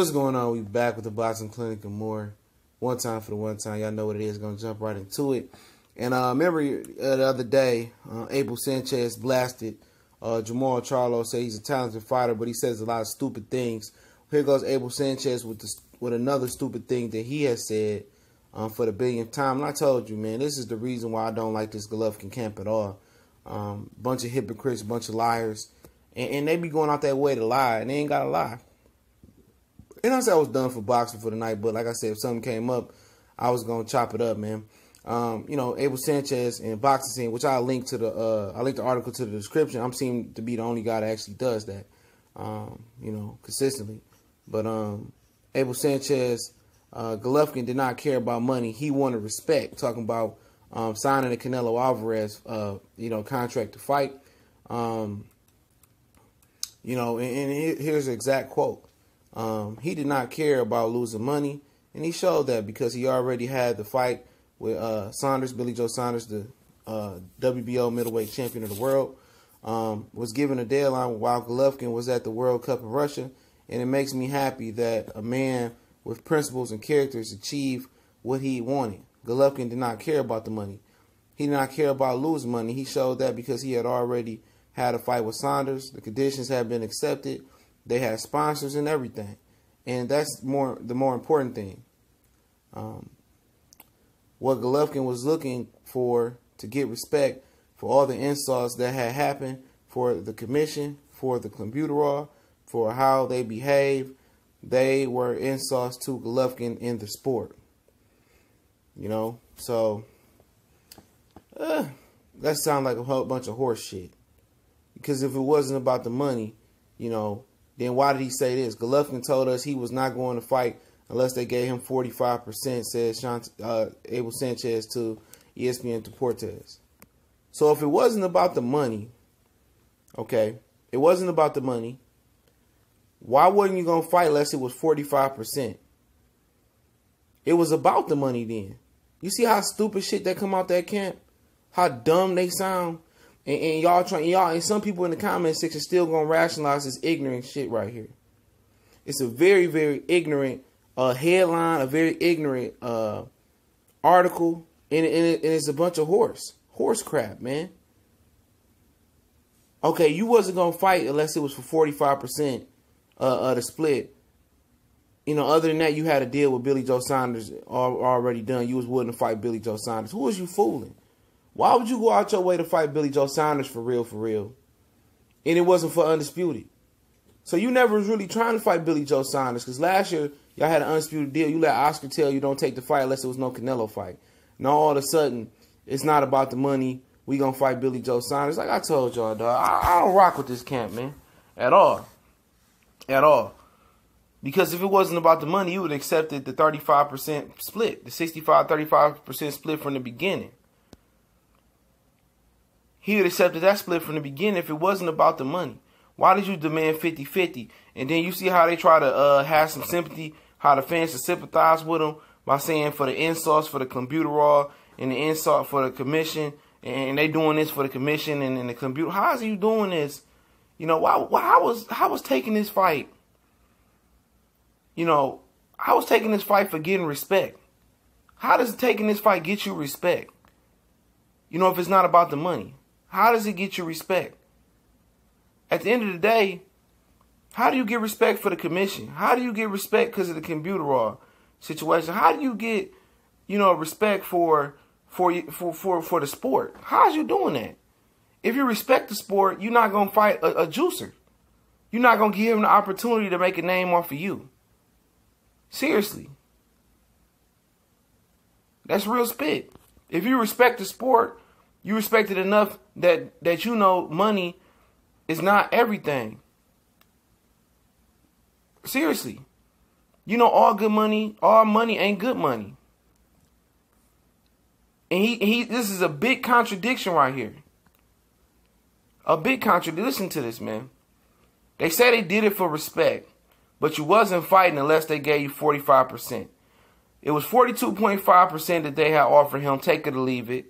What's going on? We back with the Boxing Clinic and more. One time for the one time. Y'all know what it is. Gonna jump right into it. And remember the other day, Abel Sanchez blasted Jamal Charlo, say he's a talented fighter, but he says a lot of stupid things. Here goes Abel Sanchez with another stupid thing that he has said for the billionth time. And I told you, man, this is the reason why I don't like this Golovkin camp at all. Bunch of hypocrites, bunch of liars, and they be going out that way to lie, and they ain't gotta lie. And I said I was done for boxing for the night, but like I said, if something came up, I was gonna chop it up, man. You know, Abel Sanchez and boxing scene, which I linked the article to the description. I'm seem to be the only guy that actually does that, you know, consistently. But Abel Sanchez, Golovkin did not care about money. He wanted respect. Talking about signing the Canelo Alvarez, you know, contract to fight. You know, and here's the exact quote. He did not care about losing money, and he showed that because he already had the fight with Saunders, Billy Joe Saunders, the WBO middleweight champion of the world, was given a deadline while Golovkin was at the World Cup in Russia, and it makes me happy that a man with principles and characters achieved what he wanted. Golovkin did not care about the money. He did not care about losing money. He showed that because he had already had a fight with Saunders. The conditions had been accepted. They had sponsors and everything. And that's the more important thing. What Golovkin was looking for to get respect for all the insults that had happened, for the commission, for the computer, for how they behave, they were insults to Golovkin in the sport. You know, so that sounds like a whole bunch of horse shit. Because if it wasn't about the money, you know, then why did he say this? Golovkin told us he was not going to fight unless they gave him 45%, said Abel Sanchez to ESPN Deportes. So if it wasn't about the money, okay, it wasn't about the money, why wasn't you going to fight unless it was 45%? It was about the money then. You see how stupid shit that come out that camp? How dumb they sound? And and some people in the comment section still gonna rationalize this ignorant shit right here. It's a very, very ignorant headline, a very ignorant article, and it's a bunch of horse crap, man. Okay, you wasn't gonna fight unless it was for 45% of the split. You know, other than that, you had a deal with Billy Joe Saunders already done. You was willing to fight Billy Joe Saunders. Who was you fooling? Why would you go out your way to fight Billy Joe Saunders for real? And it wasn't for undisputed. So you never was really trying to fight Billy Joe Saunders, because last year y'all had an undisputed deal. You let Oscar tell you don't take the fight unless it was no Canelo fight. Now all of a sudden it's not about the money. We gonna fight Billy Joe Saunders. Like I told y'all, dog, I don't rock with this camp, man, at all. Because if it wasn't about the money, you would have accepted the 35% split, the 65-35% split from the beginning. He would have accepted that split from the beginning if it wasn't about the money. Why did you demand 50-50? And then you see how they try to have some sympathy, how the fans to sympathize with them by saying for the insults for the computer and the insult for the commission, and they doing this for the commission and the computer. How is he doing this? You know, how was taking this fight? You know, I was taking this fight for getting respect. How does taking this fight get you respect? You know, if it's not about the money. How does it get you respect? At the end of the day, how do you get respect for the commission? How do you get respect because of the computer situation? How do you get, you know, respect for the sport? How's you doing that? If you respect the sport, you're not gonna fight a juicer. You're not gonna give him the opportunity to make a name off of you. Seriously, that's real spit. If you respect the sport, you respect it enough that you know money is not everything. Seriously. You know all money ain't good money. And this is a big contradiction right here. A big contradiction. Listen to this, man. They say they did it for respect, but you wasn't fighting unless they gave you 45%. It was 42.5% that they had offered him, take it or leave it.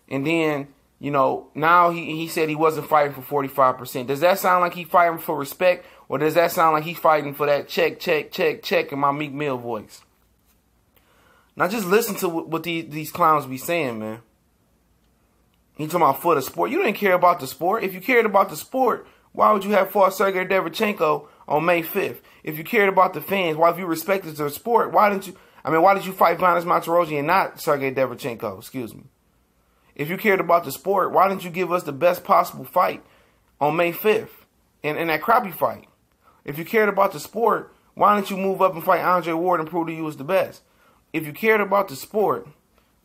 And then You know, now he said he wasn't fighting for 45%. Does that sound like he fighting for respect? Or does that sound like he's fighting for that check, check, check, check in my Meek Mill voice? Now just listen to what these clowns be saying, man. He talking about for the sport. You didn't care about the sport. If you cared about the sport, why would you have fought Sergey Derevchenko on May 5th? If you cared about the fans, why if you respected the sport, why did you fight Vanes Monterossi and not Sergey Derevchenko? Excuse me. If you cared about the sport, why didn't you give us the best possible fight on May 5th in that crappy fight? If you cared about the sport, why didn't you move up and fight Andre Ward and prove that you was the best? If you cared about the sport,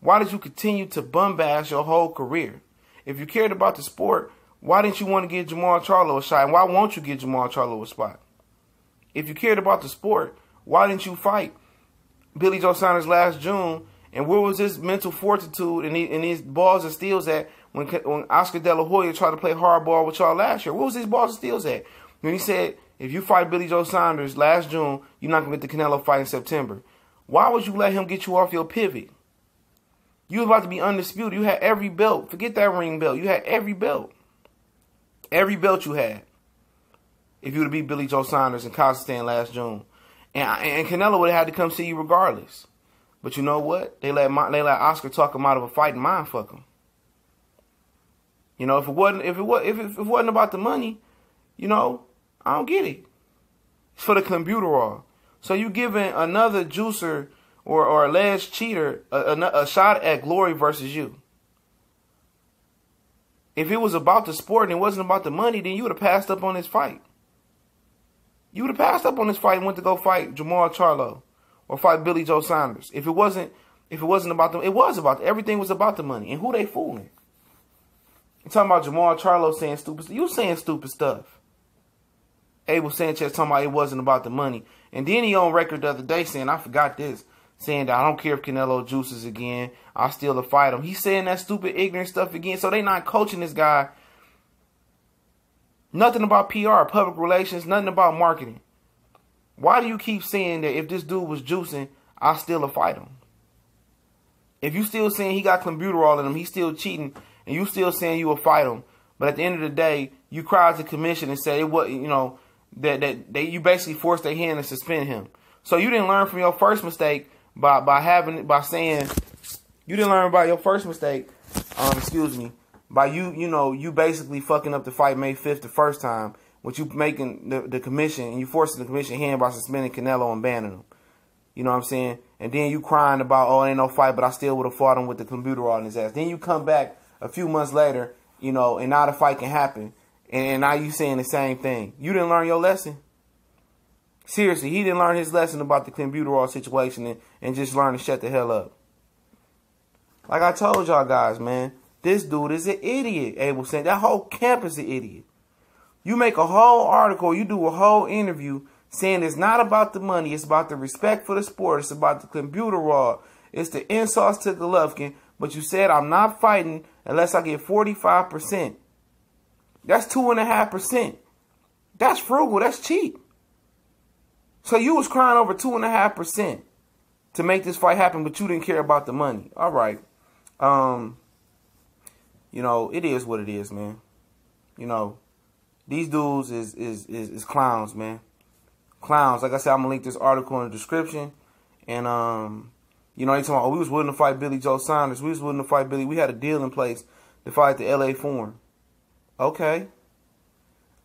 why did you continue to bum bash your whole career? If you cared about the sport, why didn't you want to give Jamal Charlo a shot? And why won't you give Jamal Charlo a spot? If you cared about the sport, why didn't you fight Billy Joe Saunders last June? And where was his mental fortitude and his balls and steels at when Oscar De La Hoya tried to play hardball with y'all last year? Where was his balls and steels at when he said, if you fight Billy Joe Saunders last June, you're not going to get the Canelo fight in September? Why would you let him get you off your pivot? You was about to be undisputed. You had every belt. Forget that ring belt. You had every belt. Every belt you had. If you would have beat Billy Joe Saunders in Kazakhstan last June. And Canelo would have had to come see you regardless. But you know what? They let Oscar talk him out of a fight and mind fuck him. You know, if it wasn't about the money, you know, I don't get it. It's for the clenbuterol. So you giving another juicer or alleged cheater a shot at glory versus you. If it was about the sport and it wasn't about the money, then you would have passed up on this fight. You would have passed up on this fight and went to go fight Jamal Charlo or fight Billy Joe Saunders. If it wasn't about them, everything was about the money. And who they fooling? You're talking about Jamal Charlo saying stupid stuff. You saying stupid stuff. Abel Sanchez talking about it wasn't about the money. And then he on record the other day saying, I forgot this, saying that I don't care if Canelo juices again, I'll still fight him. He's saying that stupid, ignorant stuff again. So they not coaching this guy. Nothing about PR, public relations, nothing about marketing. Why do you keep saying that if this dude was juicing, I'll still fight him? If you still saying he got clenbuterol in him, he's still cheating, and you still saying you will fight him, but at the end of the day, you cried to commission and said it was, you know, that you basically forced their hand to suspend him. So you didn't learn from your first mistake by saying you didn't learn about your first mistake. Excuse me. By you basically fucking up the fight May 5th the first time, with you making the commission and you forcing the commission hand by suspending Canelo and banning him. You know what I'm saying? And then you crying about, oh, ain't no fight, but I still would have fought him with the clenbuterol in his ass. Then you come back a few months later, you know, and now the fight can happen. And now you saying the same thing. You didn't learn your lesson? Seriously, he didn't learn his lesson about the clenbuterol situation and just learn to shut the hell up. Like I told y'all guys, man, this dude is an idiot, Abel Sanchez. That whole camp is an idiot. You make a whole article, you do a whole interview saying it's not about the money, it's about the respect for the sport, it's about the clenbuterol, it's the insults to Golovkin, but you said I'm not fighting unless I get 45%. That's 2.5%. That's frugal, that's cheap. So you was crying over 2.5% to make this fight happen, but you didn't care about the money. All right. You know, it is what it is, man. You know, these dudes is clowns, man. Clowns. Like I said, I'm gonna link this article in the description. And you know, they talking about, oh, we was willing to fight Billy Joe Saunders. We was willing to fight Billy. We had a deal in place to fight the LA Forum. Okay.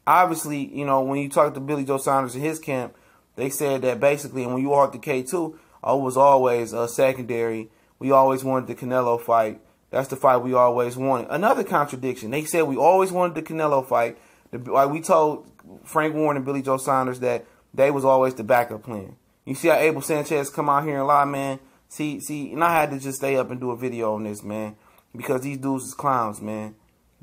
Obviously, you know, when you talk to Billy Joe Saunders in his camp, they said that basically, and when you walked the K2, it was always secondary. We always wanted the Canelo fight. That's the fight we always wanted. Another contradiction. They said we always wanted the Canelo fight. Like we told Frank Warren and Billy Joe Saunders that they was always the backup plan. You see how Abel Sanchez come out here and lie, man? See, and I had to just stay up and do a video on this, man, because these dudes is clowns, man.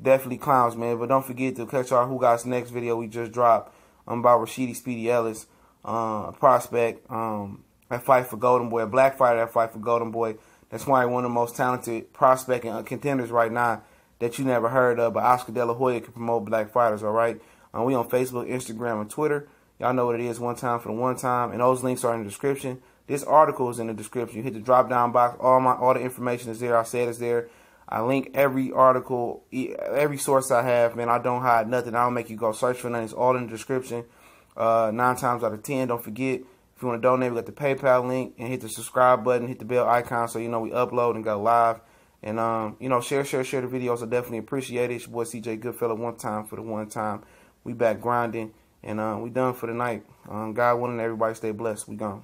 Definitely clowns, man. But don't forget to catch our Who Got's next video we just dropped about Rashidi Speedy Ellis, a prospect, that fight for Golden Boy, a black fighter that fight for Golden Boy. That's why one of the most talented prospect and contenders right now that you never heard of. But Oscar De La Hoya can promote black fighters, all right? We on Facebook, Instagram, and Twitter. Y'all know what it is, one time for the one time. And those links are in the description. This article is in the description. You hit the drop-down box. All the information is there. I said it's there. I link every article, every source I have, man. I don't hide nothing. I don't make you go search for nothing. It's all in the description. 9 times out of 10, don't forget, if you want to donate, we got the PayPal link, and hit the subscribe button, hit the bell icon so you know we upload and go live. And, you know, share the videos. I definitely appreciate it. It's your boy CJ Goodfella, one time for the one time. We back grinding, and we done for the night. God willing, everybody stay blessed. We gone.